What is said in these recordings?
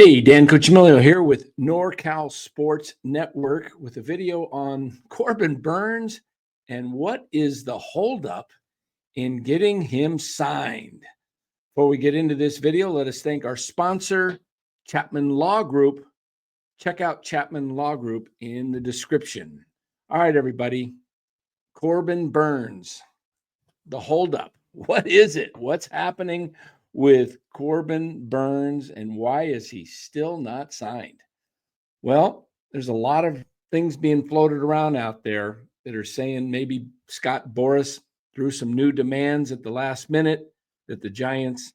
Hey, Dan Cucimilio here with NorCal Sports Network with a video on Corbin Burnes and what is the holdup in getting him signed. Before we get into this video, let us thank our sponsor, Chapman Law Group. Check out Chapman Law Group in the description. All right, everybody. Corbin Burnes, the holdup. What is it? What's happening with Corbin Burnes and why is he still not signed? Well, there's a lot of things being floated around out there that are saying maybe Scott Boras threw some new demands at the last minute, that the Giants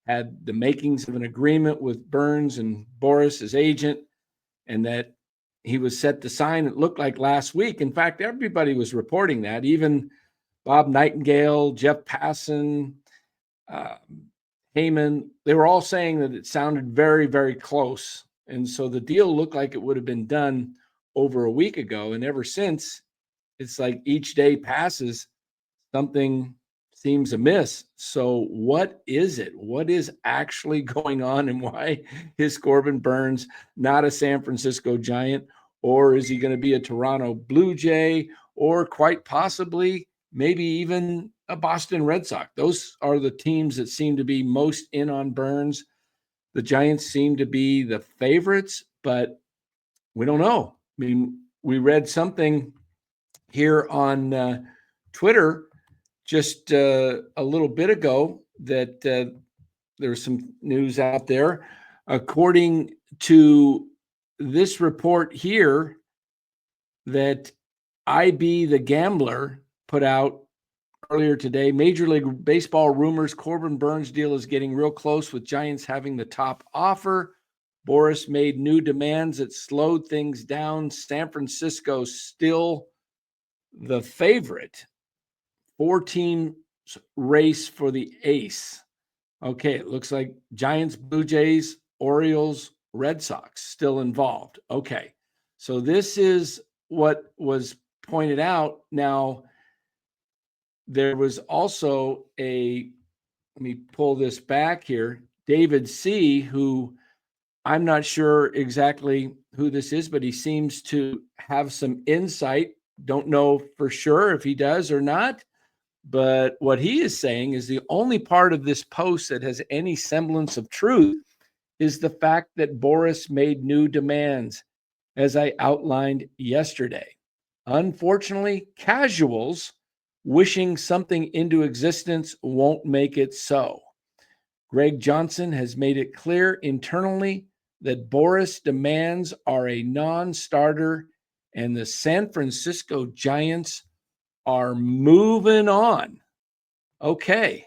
had the makings of an agreement with Burnes and Boras, his agent, and that he was set to sign. It looked like last week. In fact, everybody was reporting that, even Bob Nightingale, Jeff Passan, Heyman, they were all saying that it sounded very, very close. And so the deal looked like it would have been done over a week ago. And ever since, it's like each day passes, something seems amiss. So what is it? What is actually going on, and why is Corbin Burnes not a San Francisco Giant? Or is he going to be a Toronto Blue Jay, or quite possibly maybe even a Boston Red Sox? Those are the teams that seem to be most in on Burnes. The Giants seem to be the favorites, but we don't know. I mean, we read something here on Twitter just a little bit ago that there's some news out there. According to this report here that IB the Gambler put out earlier today, Major League Baseball rumors Corbin Burnes deal is getting real close, with Giants having the top offer. Boras made new demands that slowed things down. San Francisco still the favorite. 4-team race for the ace. Okay, it looks like Giants, Blue Jays, Orioles, Red Sox still involved. Okay, so this is what was pointed out. Now, there was also let me pull this back here, David C., who I'm not sure exactly who this is, but he seems to have some insight. Don't know for sure if he does or not. But what he is saying is the only part of this post that has any semblance of truth is the fact that Boras made new demands, as I outlined yesterday. Unfortunately, casuals wishing something into existence won't make it so. Greg Johnson has made it clear internally that Boras' demands are a non-starter, and the San Francisco Giants are moving on. Okay,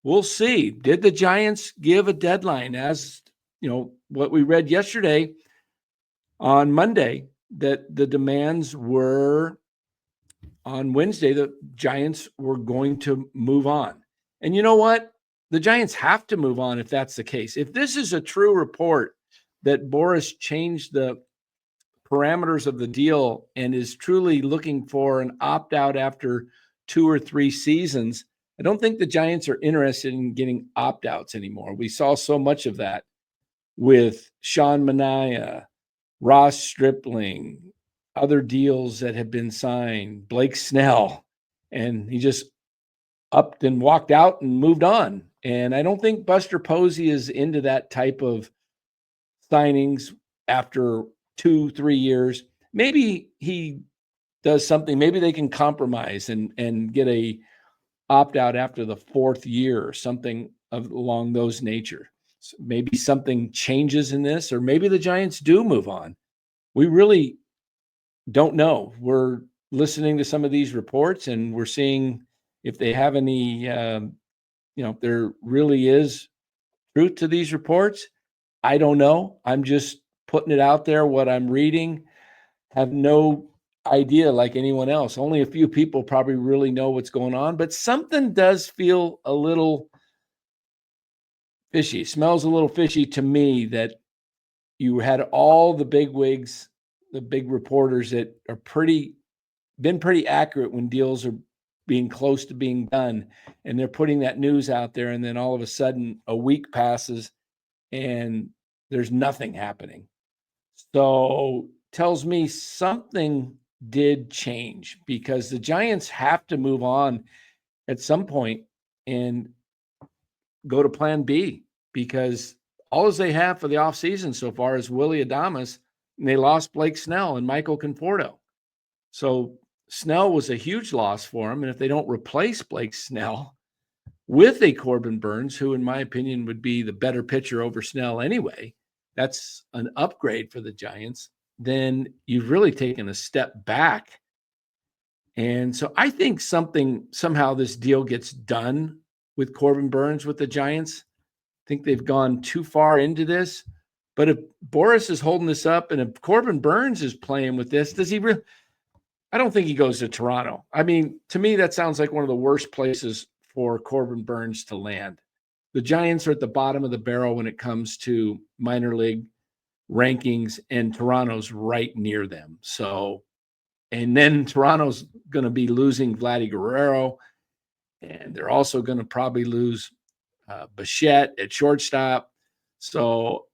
we'll see. Did the Giants give a deadline? As you know, what we read yesterday on Monday, that the demands were on Wednesday, the Giants were going to move on. And you know what? The Giants have to move on if that's the case. If this is a true report that Boras changed the parameters of the deal and is truly looking for an opt-out after 2 or 3 seasons, I don't think the Giants are interested in getting opt-outs anymore. We saw so much of that with Sean Manaea, Ross Stripling, other deals that have been signed, Blake Snell, and he just upped and walked out and moved on. And I don't think Buster Posey is into that type of signings after 2-3 years. Maybe he does something. Maybe they can compromise and get a opt-out after the 4th year or something along those nature. So maybe something changes in this, or maybe the Giants do move on. We really don't know. We're listening to some of these reports and we're seeing if they have any, if there really is truth to these reports. I don't know. I'm just putting it out there, what I'm reading. Have no idea like anyone else. Only a few people probably really know what's going on, but something does feel a little fishy. Smells a little fishy to me that you had all the big wigs, the big reporters that are been pretty accurate when deals are being close to being done, and they're putting that news out there, and then all of a sudden a week passes and there's nothing happening. So tells me something did change, because the Giants have to move on at some point and go to plan B, because all they have for the offseason so far is Willie Adames, and they lost Blake Snell and Michael Conforto. So Snell was a huge loss for them. And if they don't replace Blake Snell with a Corbin Burnes, who in my opinion would be the better pitcher over Snell anyway, that's an upgrade for the Giants, then you've really taken a step back. And so I think somehow this deal gets done with Corbin Burnes with the Giants. I think they've gone too far into this. But if Boras is holding this up and if Corbin Burnes is playing with this, does he really? I don't think he goes to Toronto. I mean, to me, that sounds like one of the worst places for Corbin Burnes to land. The Giants are at the bottom of the barrel when it comes to minor league rankings, and Toronto's right near them. So, and then Toronto's going to be losing Vladdy Guerrero, and they're also going to probably lose Bichette at shortstop. So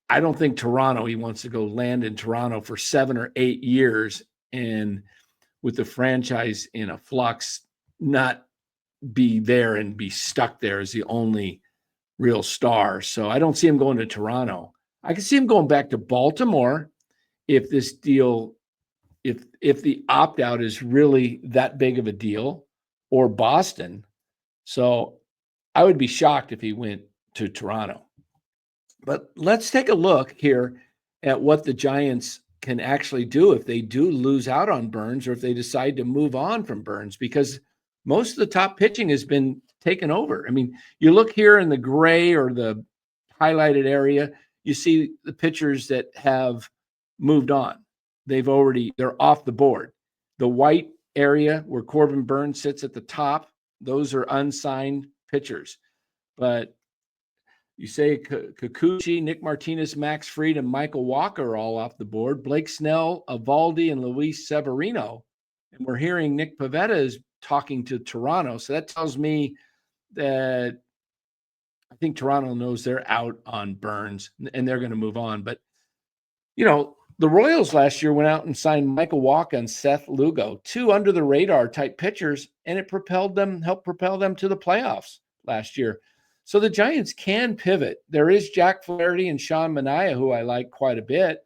I don't think Toronto, he wants to go land in Toronto for 7 or 8 years, and with the franchise in a flux, not be there and be stuck there as the only real star. So I don't see him going to Toronto. I can see him going back to Baltimore if this deal, if the opt-out is really that big of a deal, or Boston. So I would be shocked if he went to Toronto. But let's take a look here at what the Giants can actually do if they do lose out on Burnes, or if they decide to move on from Burnes, because most of the top pitching has been taken over. I mean, you look here in the gray or the highlighted area, you see the pitchers that have moved on. They're off the board. The white area where Corbin Burnes sits at the top, those are unsigned pitchers. But you say Kikuchi, Nick Martinez, Max Fried, and Michael Walker are all off the board. Blake Snell, Evaldi, and Luis Severino. And we're hearing Nick Pivetta is talking to Toronto. So that tells me that I think Toronto knows they're out on Burnes and they're going to move on. But, you know, the Royals last year went out and signed Michael Wacha and Seth Lugo, 2 under the radar type pitchers, and it helped propel them to the playoffs last year. So the Giants can pivot. There is Jack Flaherty and Sean Manaea, who I like quite a bit.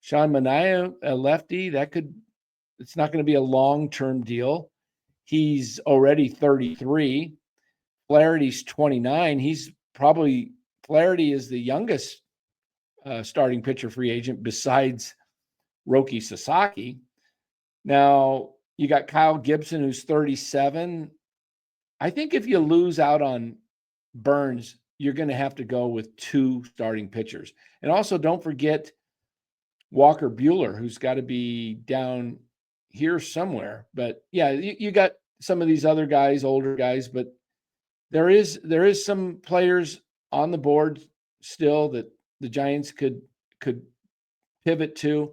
Sean Manaea, a lefty, it's not going to be a long-term deal. He's already 33. Flaherty's 29. Flaherty is the youngest starting pitcher free agent besides Roki Sasaki. Now, you got Kyle Gibson, who's 37. I think if you lose out on Burnes, you're going to have to go with 2 starting pitchers. And also don't forget Walker Buehler, who's got to be down here somewhere. But yeah, you got some of these other guys, older guys, but there is some players on the board still that the Giants could pivot to.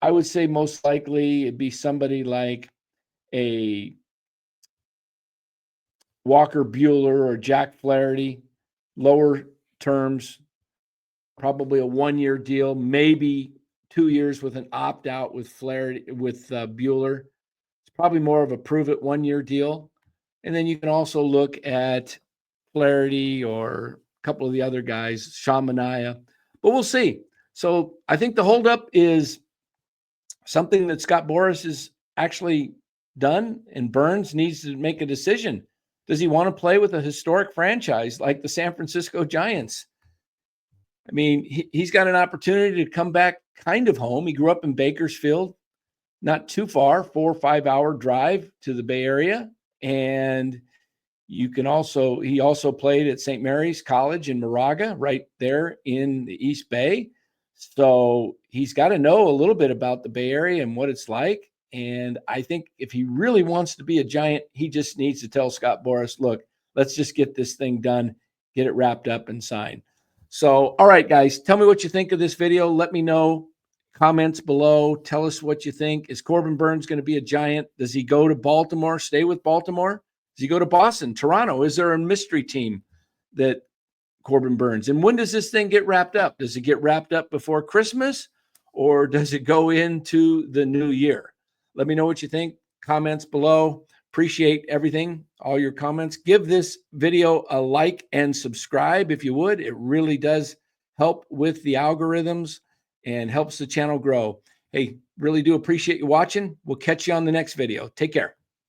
I would say most likely it'd be somebody like a Walker Buehler or Jack Flaherty, lower terms, probably a 1-year deal, maybe 2 years with an opt-out with Flaherty, with Buehler. It's probably more of a prove-it 1-year deal. And then you can also look at Flaherty or a couple of the other guys, Sean Manaea, but we'll see. So I think the holdup is something that Scott Boras has actually done, and Burnes needs to make a decision. Does he want to play with a historic franchise like the San Francisco Giants? I mean, he's got an opportunity to come back kind of home. He grew up in Bakersfield, not too far, 4 or 5 hour drive to the Bay Area. And he also played at St. Mary's College in Moraga, right there in the East Bay. So he's got to know a little bit about the Bay Area and what it's like. And I think if he really wants to be a Giant, he just needs to tell Scott Boras, look, let's just get this thing done, get it wrapped up and signed. So, all right, guys, tell me what you think of this video. Let me know. Comments below. Tell us what you think. Is Corbin Burnes going to be a Giant? Does he go to Baltimore, stay with Baltimore? Does he go to Boston, Toronto? Is there a mystery team that Corbin Burnes. And when does this thing get wrapped up? Does it get wrapped up before Christmas, or does it go into the new year? Let me know what you think. Comments below. Appreciate everything, all your comments. Give this video a like and subscribe if you would. It really does help with the algorithms and helps the channel grow. Hey, really do appreciate you watching. We'll catch you on the next video. Take care.